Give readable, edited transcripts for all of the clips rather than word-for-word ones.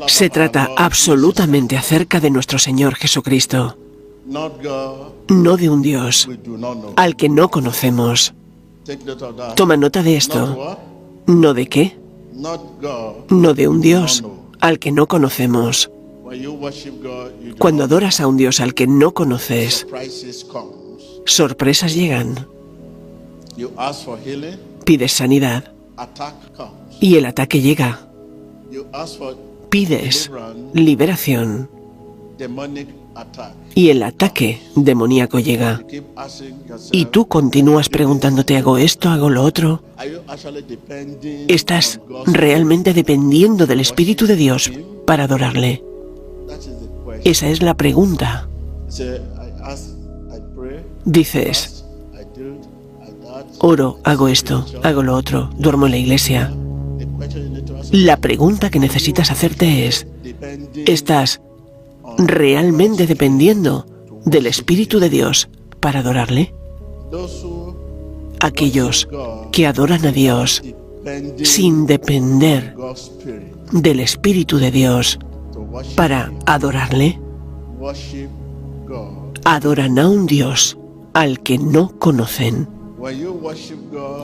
Se trata absolutamente acerca de nuestro Señor Jesucristo, no de un Dios al que no conocemos. Toma nota de esto. ¿No de qué? No de un Dios al que no conocemos. Cuando adoras a un Dios al que no conoces, sorpresas llegan. Pides sanidad y el ataque llega. Pides liberación y el ataque demoníaco llega. Y tú continúas preguntándote, ¿hago esto, hago lo otro? ¿Estás realmente dependiendo del Espíritu de Dios para adorarle? Esa es la pregunta. Dices, oro, hago esto, hago lo otro, duermo en la iglesia. La pregunta que necesitas hacerte es, ¿estás realmente dependiendo del Espíritu de Dios para adorarle? Aquellos que adoran a Dios sin depender del Espíritu de Dios para adorarle, adoran a un Dios al que no conocen.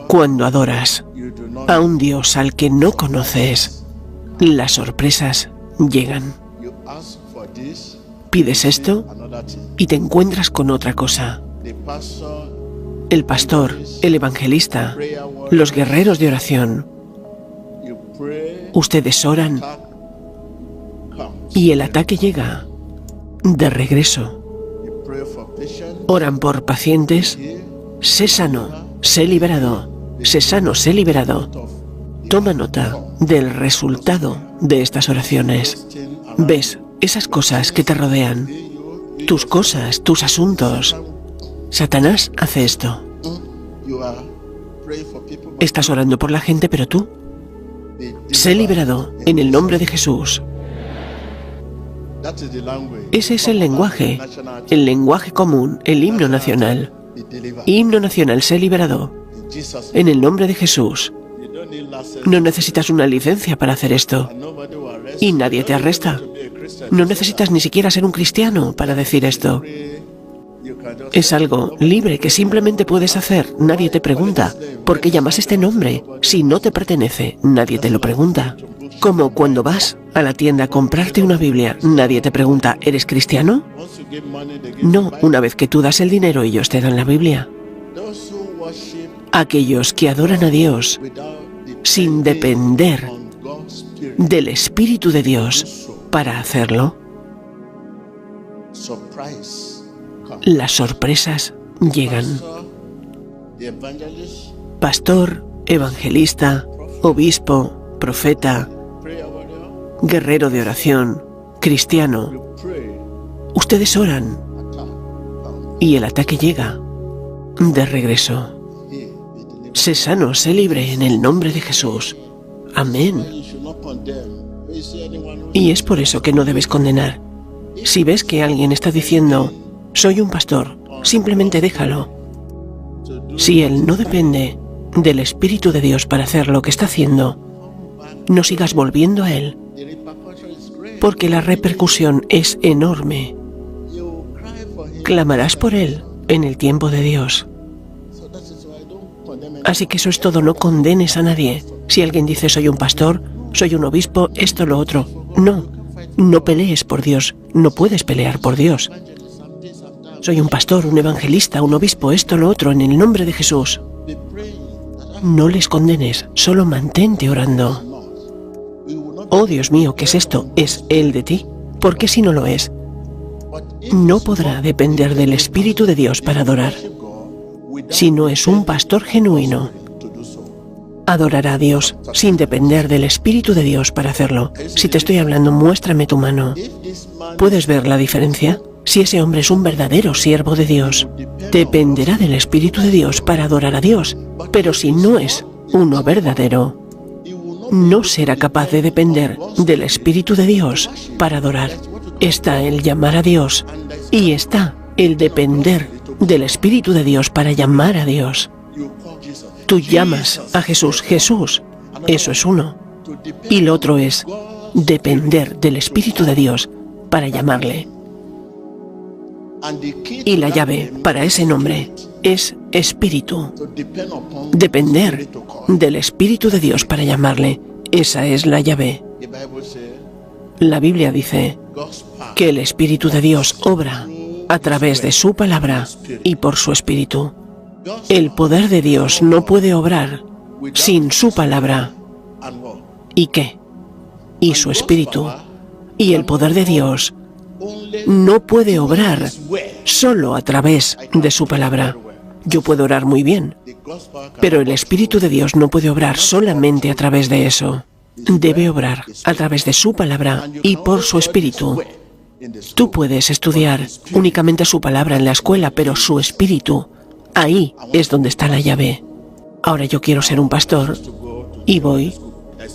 Cuando adoras a un Dios al que no conoces, las sorpresas llegan. Pides esto y te encuentras con otra cosa. El pastor, el evangelista, los guerreros de oración, ustedes oran y el ataque llega de regreso. Oran por pacientes, sé sano, sé liberado, sé sano, sé liberado. Toma nota del resultado de estas oraciones. Ves esas cosas que te rodean, tus cosas, tus asuntos. Satanás hace esto. Estás orando por la gente, pero tú, sé liberado en el nombre de Jesús. Ese es el lenguaje común, el himno nacional. Himno nacional, sé liberado en el nombre de Jesús. No necesitas una licencia para hacer esto y nadie te arresta. No necesitas ni siquiera ser un cristiano para decir esto. Es algo libre que simplemente puedes hacer. Nadie te pregunta, ¿por qué llamas este nombre? Si no te pertenece, nadie te lo pregunta. Como cuando vas a la tienda a comprarte una Biblia, nadie te pregunta, ¿eres cristiano? No, una vez que tú das el dinero, ellos te dan la Biblia. Aquellos que adoran a Dios sin depender del Espíritu de Dios para hacerlo, las sorpresas llegan. Pastor, evangelista, obispo, profeta, guerrero de oración, cristiano, ustedes oran y el ataque llega de regreso. Sé sano, sé libre en el nombre de Jesús. Amén. Y es por eso que no debes condenar. Si ves que alguien está diciendo, soy un pastor, simplemente déjalo. Si él no depende del Espíritu de Dios para hacer lo que está haciendo, no sigas volviendo a él, porque la repercusión es enorme. Clamarás por él en el tiempo de Dios. Así que eso es todo, no condenes a nadie. Si alguien dice soy un pastor, soy un obispo, esto, lo otro, no pelees por Dios, no puedes pelear por Dios. Soy un pastor, un evangelista, un obispo, esto, lo otro, en el nombre de Jesús. No les condenes, solo mantente orando. Oh Dios mío, ¿qué es esto? ¿Es Él de ti? ¿Por qué si no lo es? No podrá depender del Espíritu de Dios para adorar. Si no es un pastor genuino, adorará a Dios sin depender del Espíritu de Dios para hacerlo. Si te estoy hablando, muéstrame tu mano. ¿Puedes ver la diferencia? Si ese hombre es un verdadero siervo de Dios, dependerá del Espíritu de Dios para adorar a Dios. Pero si no es uno verdadero, no será capaz de depender del Espíritu de Dios para adorar. Está el llamar a Dios y está el depender del Espíritu de Dios para llamar a Dios. Tú llamas a Jesús, Jesús, eso es uno. Y lo otro es depender del Espíritu de Dios para llamarle. Y la llave para ese nombre es Espíritu. Depender del Espíritu de Dios para llamarle. Esa es la llave. La Biblia dice que el Espíritu de Dios obra a través de su palabra y por su Espíritu. El poder de Dios no puede obrar sin su palabra. ¿Y qué? Y su Espíritu. Y el poder de Dios no puede obrar solo a través de su palabra. Yo puedo orar muy bien, pero el Espíritu de Dios no puede obrar solamente a través de eso. Debe obrar a través de su palabra y por su Espíritu. Tú puedes estudiar únicamente su palabra en la escuela, pero su Espíritu, ahí es donde está la llave. Ahora yo quiero ser un pastor y voy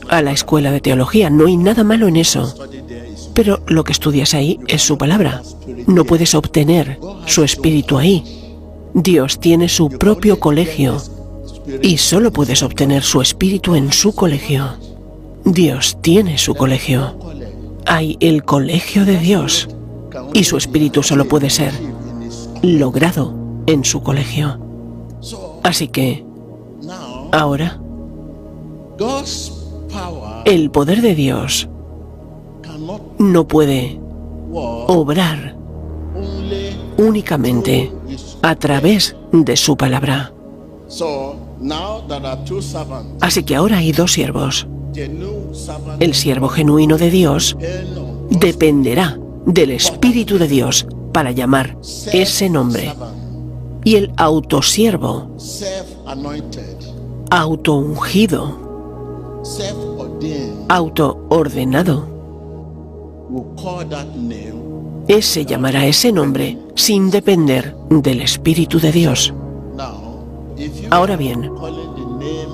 a la escuela de teología. No hay nada malo en eso. Pero lo que estudias ahí es su palabra. No puedes obtener su Espíritu ahí. Dios tiene su propio colegio y solo puedes obtener su Espíritu en su colegio. Dios tiene su colegio. Hay el colegio de Dios y su Espíritu solo puede ser logrado en su colegio. Así que, ahora, el poder de Dios no puede obrar únicamente a través de su palabra. Así que ahora hay dos siervos. El siervo genuino de Dios dependerá del Espíritu de Dios para llamar ese nombre. Y el autosiervo, autoungido, autoordenado, ese llamará ese nombre sin depender del Espíritu de Dios. Ahora bien,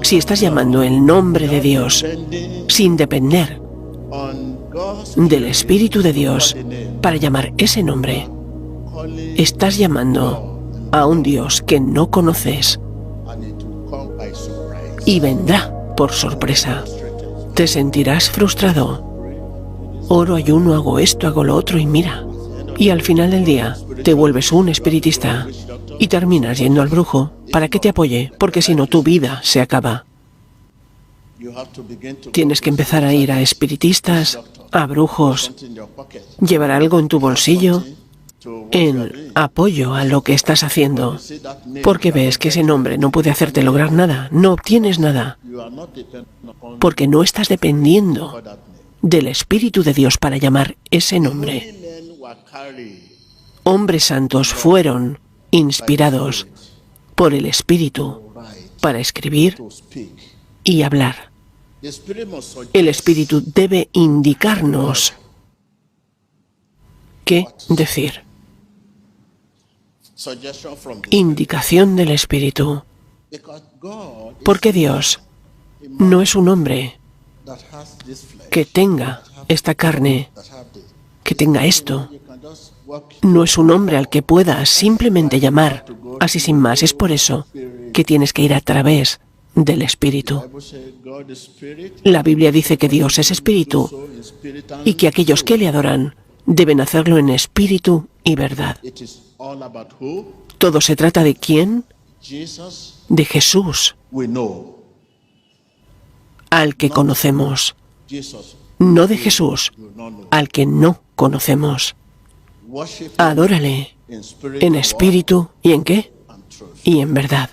si estás llamando el nombre de Dios sin depender del Espíritu de Dios para llamar ese nombre, estás llamando a un Dios que no conoces y vendrá por sorpresa. Te sentirás frustrado. Oro, ayuno, hago esto, hago lo otro y mira. Y al final del día te vuelves un espiritista y terminas yendo al brujo para que te apoye, porque si no tu vida se acaba. Tienes que empezar a ir a espiritistas, a brujos, llevar algo en tu bolsillo en apoyo a lo que estás haciendo, porque ves que ese nombre no puede hacerte lograr nada, no obtienes nada, porque no estás dependiendo del Espíritu de Dios para llamar ese nombre. Hombres santos fueron inspirados por el Espíritu para escribir y hablar. El Espíritu debe indicarnos qué decir. Indicación del Espíritu. Porque Dios no es un hombre que tenga esta carne, que tenga esto. No es un hombre al que puedas simplemente llamar así sin más. Es por eso que tienes que ir a través del Espíritu. La Biblia dice que Dios es Espíritu y que aquellos que le adoran deben hacerlo en espíritu y verdad. Todo se trata de ¿quién? De Jesús, al que conocemos. No de Jesús, al que no conocemos. Adórale en espíritu y ¿en qué? Y en verdad.